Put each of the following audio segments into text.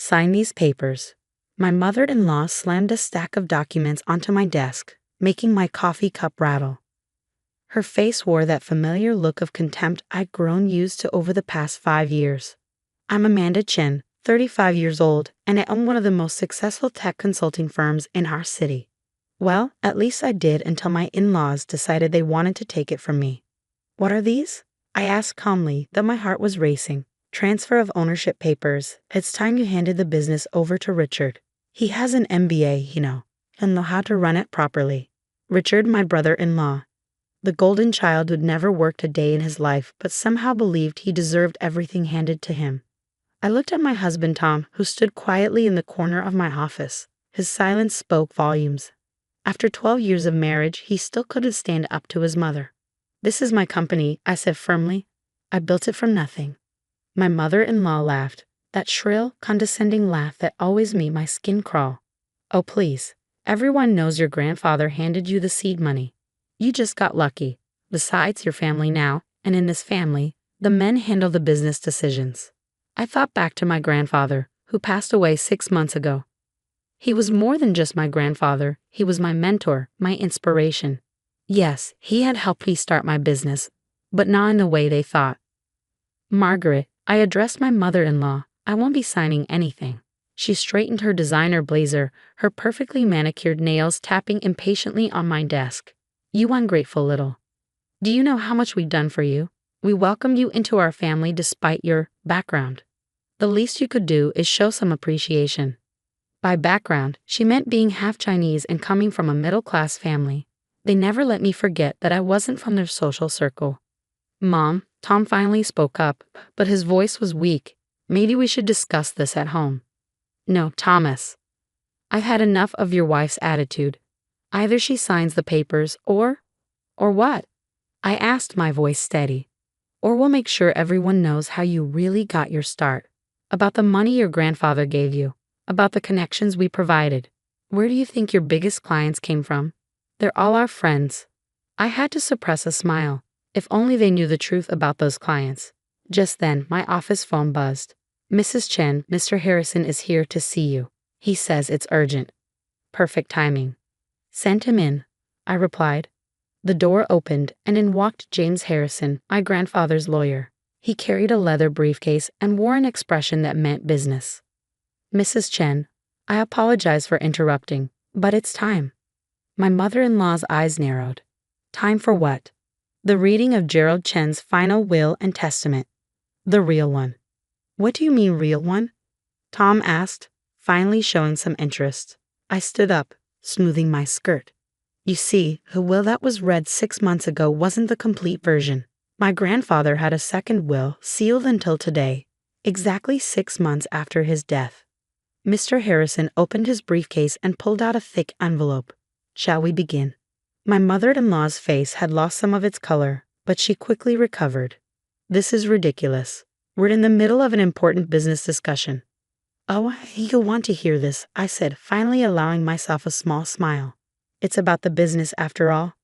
Sign these papers. My mother-in-law slammed a stack of documents onto my desk, making my coffee cup rattle. Her face wore that familiar look of contempt I'd grown used to over the past 5 years. I'm Amanda Chen, 35 years old, and I own one of the most successful tech consulting firms in our city. Well, at least I did until my in-laws decided they wanted to take it from me. What are these? I asked calmly, though my heart was racing. Transfer of ownership papers. It's time you handed the business over to Richard. He has an MBA, and know how to run it properly. Richard, my brother-in-law. The golden child who'd never worked a day in his life, but somehow believed he deserved everything handed to him. I looked at my husband, Tom, who stood quietly in the corner of my office. His silence spoke volumes. After 12 years of marriage, he still couldn't stand up to his mother. This is my company, I said firmly. I built it from nothing. My mother-in-law laughed, that shrill, condescending laugh that always made my skin crawl. Oh, please. Everyone knows your grandfather handed you the seed money. You just got lucky. Besides your family now, and in this family, the men handle the business decisions. I thought back to my grandfather, who passed away 6 months ago. He was more than just my grandfather. He was my mentor, my inspiration. Yes, he had helped me start my business, but not in the way they thought. Margaret, I addressed my mother-in-law. I won't be signing anything. She straightened her designer blazer, her perfectly manicured nails tapping impatiently on my desk. You ungrateful little. Do you know how much we've done for you? We welcomed you into our family despite your background. The least you could do is show some appreciation. By background, she meant being half Chinese and coming from a middle-class family. They never let me forget that I wasn't from their social circle. Mom, Tom finally spoke up, but his voice was weak. Maybe we should discuss this at home. No, Thomas. I've had enough of your wife's attitude. Either she signs the papers or what? I asked, my voice steady. Or we'll make sure everyone knows how you really got your start. About the money your grandfather gave you. About the connections we provided. Where do you think your biggest clients came from? They're all our friends. I had to suppress a smile. If only they knew the truth about those clients. Just then, my office phone buzzed. Mrs. Chen, Mr. Harrison is here to see you. He says it's urgent. Perfect timing. Send him in, I replied. The door opened, and in walked James Harrison, my grandfather's lawyer. He carried a leather briefcase and wore an expression that meant business. Mrs. Chen, I apologize for interrupting, but it's time. My mother-in-law's eyes narrowed. Time for what? The reading of Gerald Chen's final will and testament. The real one. What do you mean, real one? Tom asked, finally showing some interest. I stood up, smoothing my skirt. You see, the will that was read 6 months ago wasn't the complete version. My grandfather had a second will sealed until today, exactly 6 months after his death. Mr. Harrison opened his briefcase and pulled out a thick envelope. Shall we begin? My mother-in-law's face had lost some of its color, but she quickly recovered. This is ridiculous. We're in the middle of an important business discussion. Oh, you'll want to hear this, I said, finally allowing myself a small smile. It's about the business after all.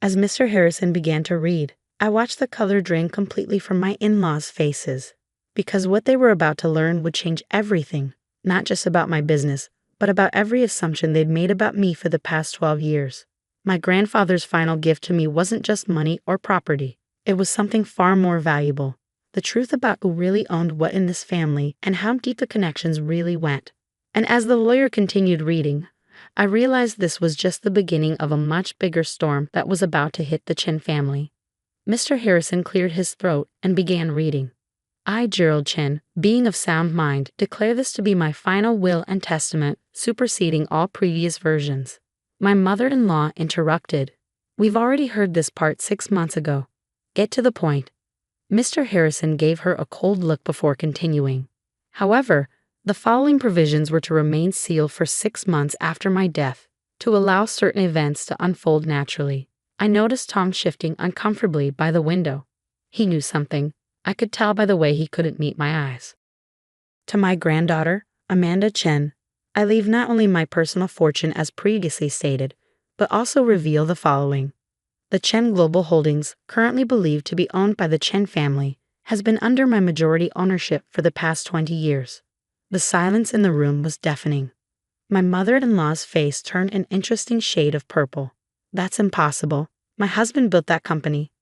As Mr. Harrison began to read, I watched the color drain completely from my in-laws' faces, because what they were about to learn would change everything, not just about my business, but about every assumption they'd made about me for the past 12 years. My grandfather's final gift to me wasn't just money or property. It was something far more valuable. The truth about who really owned what in this family and how deep the connections really went. And as the lawyer continued reading, I realized this was just the beginning of a much bigger storm that was about to hit the Chen family. Mr. Harrison cleared his throat and began reading. I, Gerald Chen, being of sound mind, declare this to be my final will and testament, superseding all previous versions. My mother-in-law interrupted. We've already heard this part 6 months ago. Get to the point. Mr. Harrison gave her a cold look before continuing. However, the following provisions were to remain sealed for 6 months after my death, to allow certain events to unfold naturally. I noticed Tom shifting uncomfortably by the window. He knew something. I could tell by the way he couldn't meet my eyes. To my granddaughter, Amanda Chen, I leave not only my personal fortune as previously stated, but also reveal the following. The Chen Global Holdings, currently believed to be owned by the Chen family, has been under my majority ownership for the past 20 years. The silence in the room was deafening. My mother-in-law's face turned an interesting shade of purple. That's impossible. My husband built that company.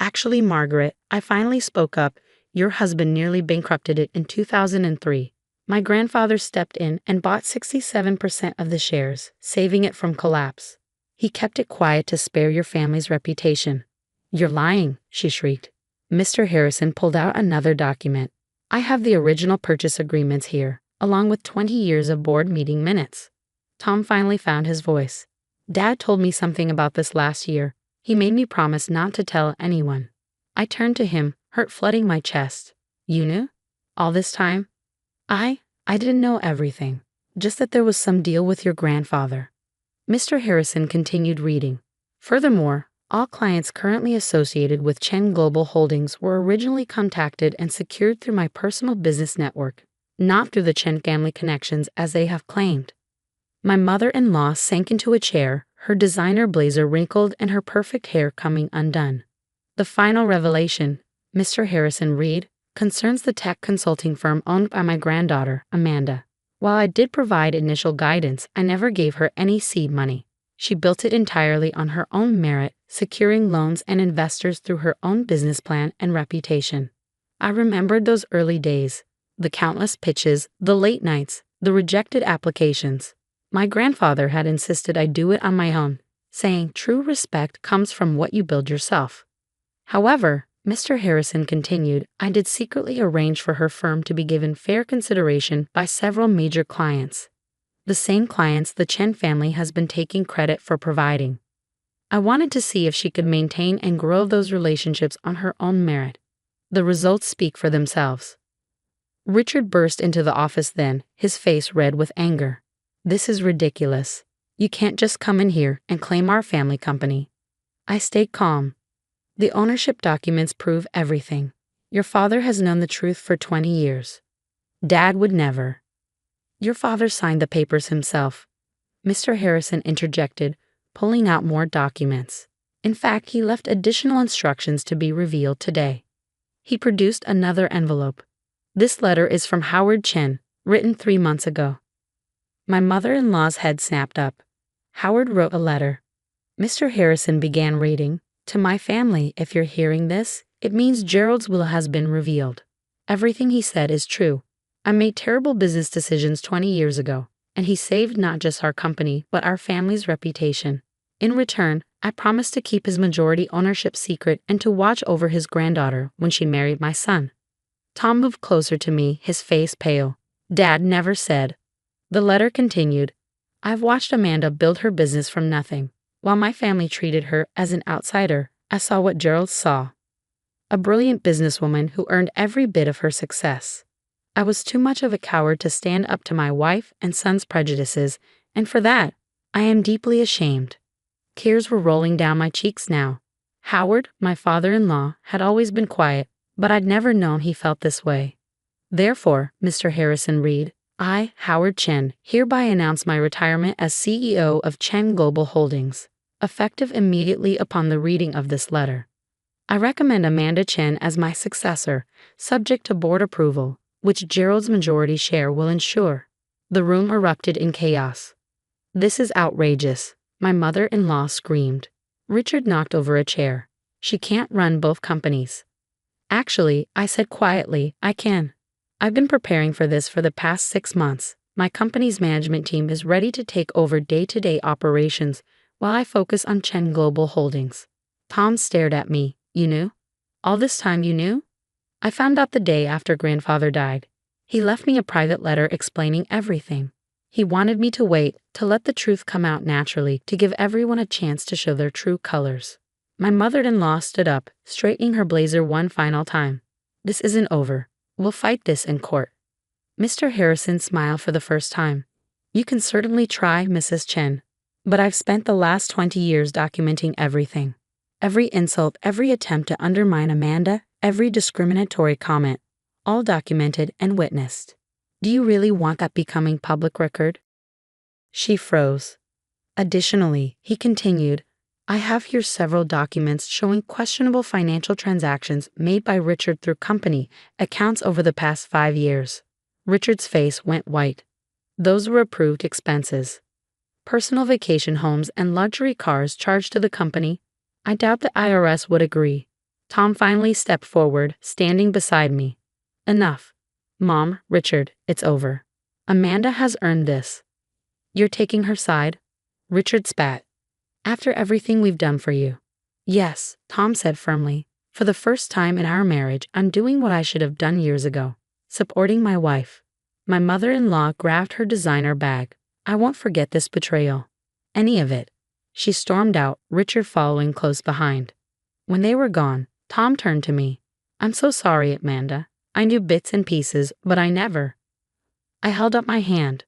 Actually, Margaret, I finally spoke up. Your husband nearly bankrupted it in 2003. My grandfather stepped in and bought 67% of the shares, saving it from collapse. He kept it quiet to spare your family's reputation. You're lying, she shrieked. Mr. Harrison pulled out another document. I have the original purchase agreements here, along with 20 years of board meeting minutes. Tom finally found his voice. Dad told me something about this last year. He made me promise not to tell anyone. I turned to him, hurt flooding my chest. You knew? All this time? I didn't know everything. Just that there was some deal with your grandfather. Mr. Harrison continued reading. Furthermore, all clients currently associated with Chen Global Holdings were originally contacted and secured through my personal business network, not through the Chen family connections as they have claimed. My mother-in-law sank into a chair, her designer blazer wrinkled and her perfect hair coming undone. The final revelation, Mr. Harrison read, concerns the tech consulting firm owned by my granddaughter, Amanda. While I did provide initial guidance, I never gave her any seed money. She built it entirely on her own merit, securing loans and investors through her own business plan and reputation. I remembered those early days, the countless pitches, the late nights, the rejected applications. My grandfather had insisted I do it on my own, saying true respect comes from what you build yourself. However, Mr. Harrison continued, I did secretly arrange for her firm to be given fair consideration by several major clients. The same clients the Chen family has been taking credit for providing. I wanted to see if she could maintain and grow those relationships on her own merit. The results speak for themselves. Richard burst into the office then, his face red with anger. This is ridiculous. You can't just come in here and claim our family company. I stayed calm. The ownership documents prove everything. Your father has known the truth for 20 years. Dad would never. Your father signed the papers himself. Mr. Harrison interjected, pulling out more documents. In fact, he left additional instructions to be revealed today. He produced another envelope. This letter is from Howard Chen, written 3 months ago. My mother-in-law's head snapped up. Howard wrote a letter. Mr. Harrison began reading. To my family, if you're hearing this, it means Gerald's will has been revealed. Everything he said is true. I made terrible business decisions 20 years ago, and he saved not just our company, but our family's reputation. In return, I promised to keep his majority ownership secret and to watch over his granddaughter when she married my son. Tom moved closer to me, his face pale. Dad never said. The letter continued, I've watched Amanda build her business from nothing. While my family treated her as an outsider, I saw what Gerald saw. A brilliant businesswoman who earned every bit of her success. I was too much of a coward to stand up to my wife and son's prejudices, and for that, I am deeply ashamed. Tears were rolling down my cheeks now. Howard, my father-in-law, had always been quiet, but I'd never known he felt this way. Therefore, Mr. Harrison read, I, Howard Chen, hereby announce my retirement as CEO of Chen Global Holdings, effective immediately upon the reading of this letter. I recommend Amanda Chen as my successor, subject to board approval, which Gerald's majority share will ensure. The room erupted in chaos. This is outrageous, my mother-in-law screamed. Richard knocked over a chair. She can't run both companies. Actually, I said quietly, I can. I've been preparing for this for the past 6 months. My company's management team is ready to take over day-to-day operations while I focus on Chen Global Holdings. Tom stared at me. You knew? All this time you knew? I found out the day after grandfather died. He left me a private letter explaining everything. He wanted me to wait, to let the truth come out naturally, to give everyone a chance to show their true colors. My mother-in-law stood up, straightening her blazer one final time. This isn't over. We'll fight this in court. Mr. Harrison smiled for the first time. You can certainly try, Mrs. Chen. But I've spent the last 20 years documenting everything. Every insult, every attempt to undermine Amanda, every discriminatory comment, all documented and witnessed. Do you really want that becoming public record? She froze. Additionally, he continued, I have here several documents showing questionable financial transactions made by Richard through company accounts over the past 5 years. Richard's face went white. Those were approved expenses. Personal vacation homes and luxury cars charged to the company. I doubt the IRS would agree. Tom finally stepped forward, standing beside me. Enough. Mom, Richard, it's over. Amanda has earned this. You're taking her side? Richard spat. After everything we've done for you. Yes, Tom said firmly. For the first time in our marriage, I'm doing what I should have done years ago. Supporting my wife. My mother-in-law grabbed her designer bag. I won't forget this betrayal. Any of it. She stormed out, Richard following close behind. When they were gone, Tom turned to me. I'm so sorry, Amanda. I knew bits and pieces, but I never. I held up my hand.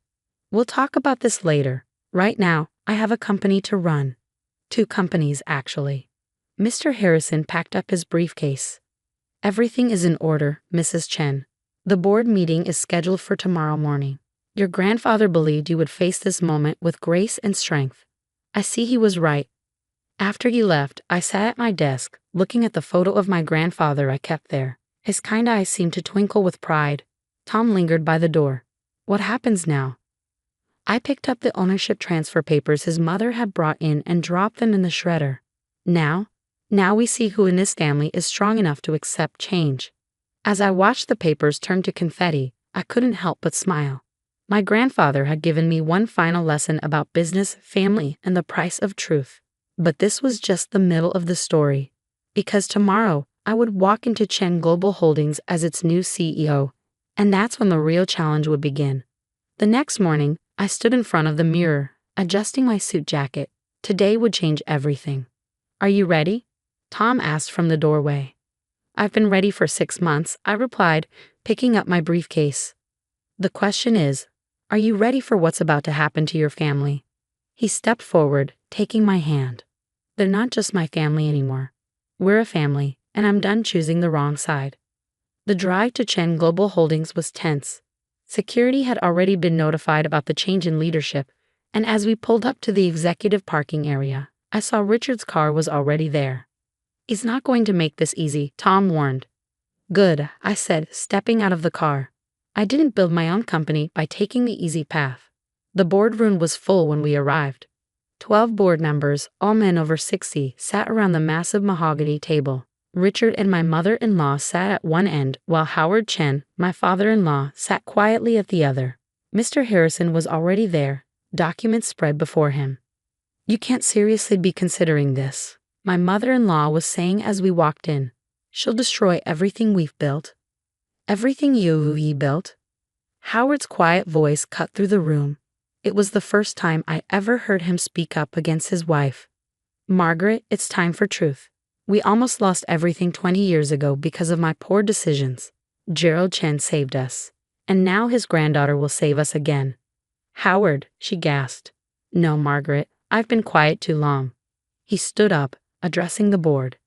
We'll talk about this later. Right now, I have a company to run. 2 companies, actually. Mr. Harrison packed up his briefcase. Everything is in order, Mrs. Chen. The board meeting is scheduled for tomorrow morning. Your grandfather believed you would face this moment with grace and strength. I see he was right. After he left, I sat at my desk, looking at the photo of my grandfather I kept there. His kind eyes seemed to twinkle with pride. Tom lingered by the door. What happens now? I picked up the ownership transfer papers his mother had brought in and dropped them in the shredder. Now we see who in this family is strong enough to accept change. As I watched the papers turn to confetti, I couldn't help but smile. My grandfather had given me one final lesson about business, family, and the price of truth. But this was just the middle of the story. Because tomorrow, I would walk into Chen Global Holdings as its new CEO, and that's when the real challenge would begin. The next morning, I stood in front of the mirror, adjusting my suit jacket. Today would change everything. Are you ready? Tom asked from the doorway. I've been ready for 6 months, I replied, picking up my briefcase. The question is, are you ready for what's about to happen to your family? He stepped forward, taking my hand. They're not just my family anymore. We're a family, and I'm done choosing the wrong side. The drive to Chen Global Holdings was tense. Security had already been notified about the change in leadership, and as we pulled up to the executive parking area, I saw Richard's car was already there. He's not going to make this easy, Tom warned. Good, I said, stepping out of the car. I didn't build my own company by taking the easy path. The boardroom was full when we arrived. 12 board members, all men over 60, sat around the massive mahogany table. Richard and my mother-in-law sat at one end, while Howard Chen, my father-in-law, sat quietly at the other. Mr. Harrison was already there, documents spread before him. You can't seriously be considering this, my mother-in-law was saying as we walked in. She'll destroy everything we've built. Everything you built? Howard's quiet voice cut through the room. It was the first time I ever heard him speak up against his wife. Margaret, it's time for truth. We almost lost everything 20 years ago because of my poor decisions. Gerald Chen saved us. And now his granddaughter will save us again. Howard, she gasped. No, Margaret, I've been quiet too long. He stood up, addressing the board.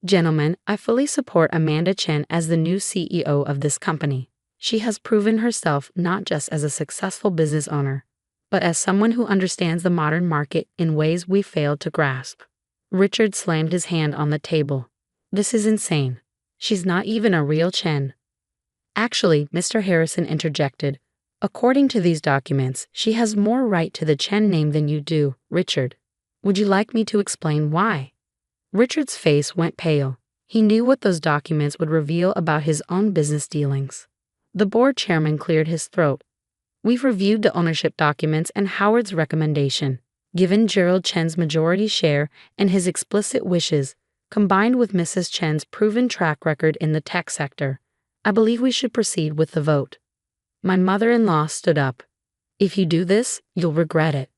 Gentlemen, I fully support Amanda Chen as the new CEO of this company. She has proven herself not just as a successful business owner, but as someone who understands the modern market in ways we failed to grasp. Richard slammed his hand on the table. This is insane. She's not even a real Chen. Actually, Mr. Harrison interjected, according to these documents, she has more right to the Chen name than you do, Richard. Would you like me to explain why? Richard's face went pale. He knew what those documents would reveal about his own business dealings. The board chairman cleared his throat. We've reviewed the ownership documents and Howard's recommendation. Given Gerald Chen's majority share and his explicit wishes, combined with Mrs. Chen's proven track record in the tech sector, I believe we should proceed with the vote. My mother-in-law stood up. If you do this, you'll regret it.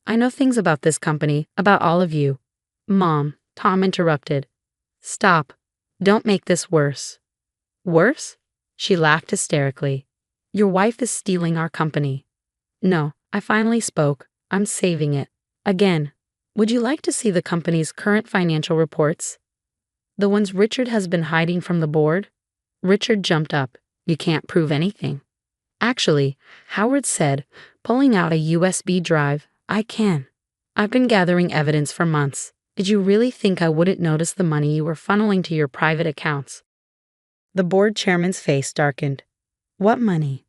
I know things about this company, about all of you. Mom, Tom interrupted. Stop. Don't make this worse. Worse? She laughed hysterically. Your wife is stealing our company. No, I finally spoke. I'm saving it. Again, would you like to see the company's current financial reports? The ones Richard has been hiding from the board? Richard jumped up. You can't prove anything. Actually, Howard said, pulling out a USB drive, I can. I've been gathering evidence for months. Did you really think I wouldn't notice the money you were funneling to your private accounts? The board chairman's face darkened. What money?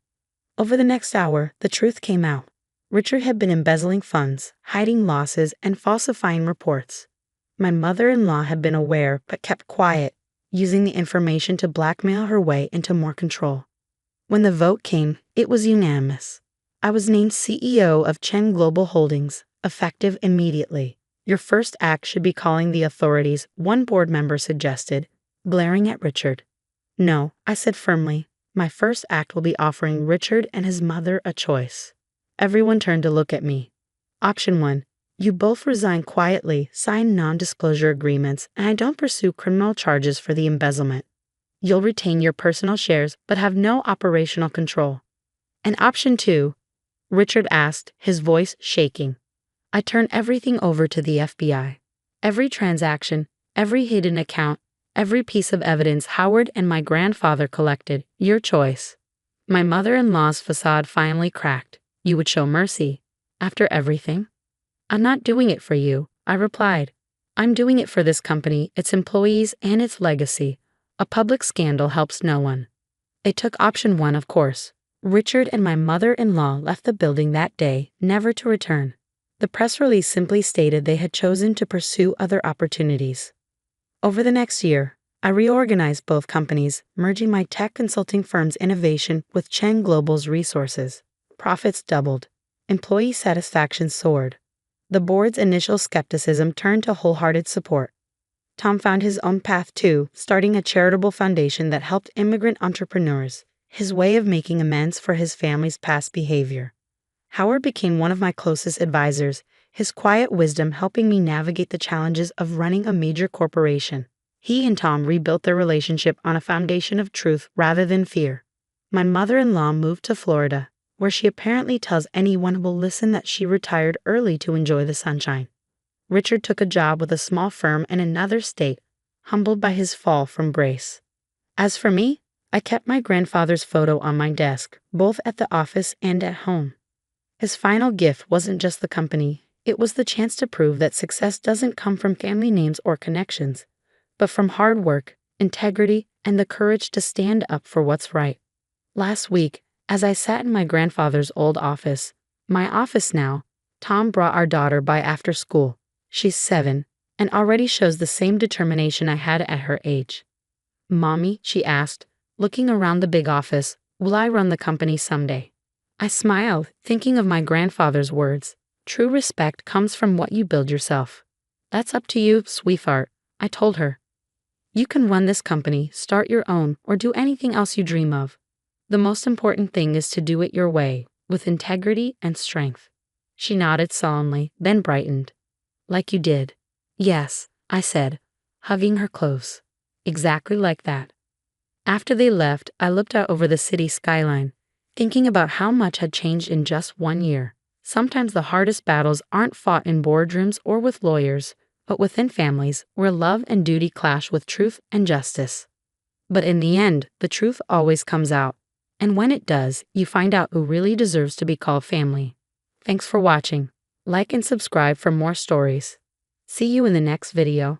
Over the next hour, the truth came out. Richard had been embezzling funds, hiding losses, and falsifying reports. My mother-in-law had been aware but kept quiet, using the information to blackmail her way into more control. When the vote came, it was unanimous. I was named CEO of Chen Global Holdings, effective immediately. Your first act should be calling the authorities, one board member suggested, glaring at Richard. No, I said firmly. My first act will be offering Richard and his mother a choice. Everyone turned to look at me. Option 1. You both resign quietly, sign non-disclosure agreements, and I don't pursue criminal charges for the embezzlement. You'll retain your personal shares but have no operational control. And option 2, Richard asked, his voice shaking. I turn everything over to the FBI. Every transaction, every hidden account, every piece of evidence Howard and my grandfather collected, your choice. My mother-in-law's facade finally cracked. You would show mercy. After everything? I'm not doing it for you, I replied. I'm doing it for this company, its employees, and its legacy. A public scandal helps no one. It took option 1, of course. Richard and my mother-in-law left the building that day, never to return. The press release simply stated they had chosen to pursue other opportunities. Over the next year, I reorganized both companies, merging my tech consulting firm's innovation with Chen Global's resources. Profits doubled. Employee satisfaction soared. The board's initial skepticism turned to wholehearted support. Tom found his own path too, starting a charitable foundation that helped immigrant entrepreneurs, his way of making amends for his family's past behavior. Howard became one of my closest advisors, his quiet wisdom helping me navigate the challenges of running a major corporation. He and Tom rebuilt their relationship on a foundation of truth rather than fear. My mother-in-law moved to Florida, where she apparently tells anyone who will listen that she retired early to enjoy the sunshine. Richard took a job with a small firm in another state, humbled by his fall from grace. As for me, I kept my grandfather's photo on my desk, both at the office and at home. His final gift wasn't just the company, it was the chance to prove that success doesn't come from family names or connections, but from hard work, integrity, and the courage to stand up for what's right. Last week, as I sat in my grandfather's old office, my office now, Tom brought our daughter by after school. She's 7, and already shows the same determination I had at her age. Mommy, she asked, looking around the big office, will I run the company someday? I smiled, thinking of my grandfather's words. True respect comes from what you build yourself. That's up to you, sweetheart, I told her. You can run this company, start your own, or do anything else you dream of. The most important thing is to do it your way, with integrity and strength. She nodded solemnly, then brightened. Like you did. Yes, I said, hugging her close. Exactly like that. After they left, I looked out over the city skyline, thinking about how much had changed in just 1 year. Sometimes the hardest battles aren't fought in boardrooms or with lawyers, but within families where love and duty clash with truth and justice. But in the end, the truth always comes out. And when it does, you find out who really deserves to be called family. Thanks for watching. Like and subscribe for more stories. See you in the next video.